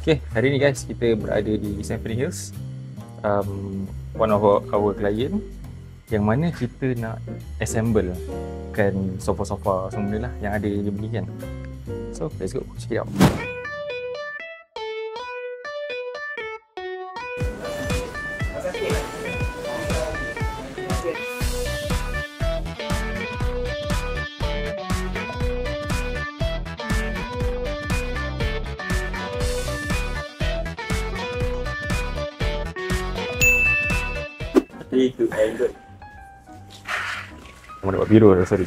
Okay, hari ni guys kita berada di Symphony Hills, one of our client yang mana kita nak assemble kan sofa-sofa semua lah yang ada dia beli kan. So let's go check it out. Itu Android. Kamu dapat biru dah, sorry.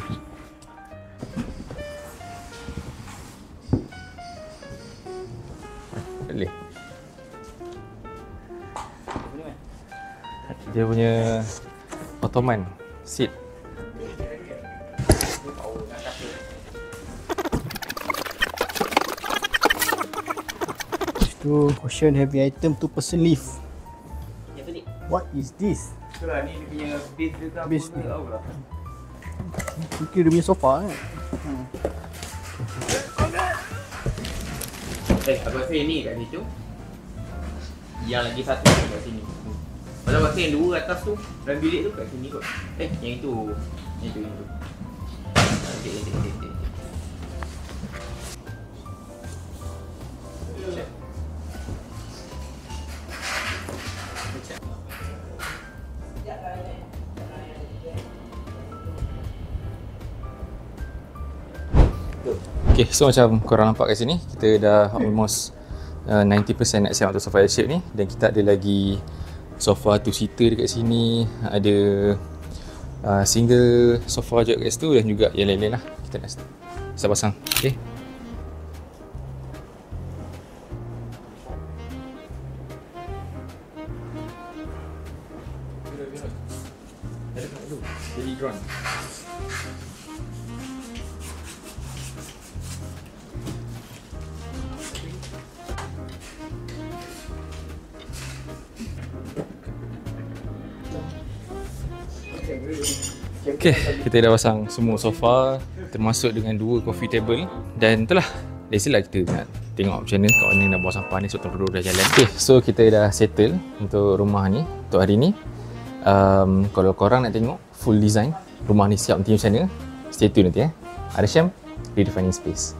Boleh. Dia punya Ottoman seat. Itu cushion heavy item 2% lift. What is this? Itulah ni dia punya base dia tak Base apa ni. tahu lah. Mungkin dia punya sofa kan? Aku rasa yang ni kat situ. Yang lagi satu kat sini. Pasal aku rasa yang dua atas tu dalam bilik tu kat sini kot. Yang itu. Yang itu. Okey. Okay, so macam korang nampak kat sini, kita dah almost 90% nak siap untuk sofa L-shape ni. Dan kita ada lagi sofa 2-seater dekat sini, ada single sofa juga kat situ dan juga yang lain-lain lah. Kita nak start pasang. Okay. Jadi drone. Okay, kita dah pasang semua sofa termasuk dengan 2 coffee table. Dan itulah, biasalah kita nak tengok macam mana kat mana nak buang sampah ni sebab terus dah jalan. Okay, so kita dah settle untuk rumah ni untuk hari ni. Kalau korang nak tengok full design rumah ni siap nanti macam mana, stay tune nanti Ada Syam, Redefining Space.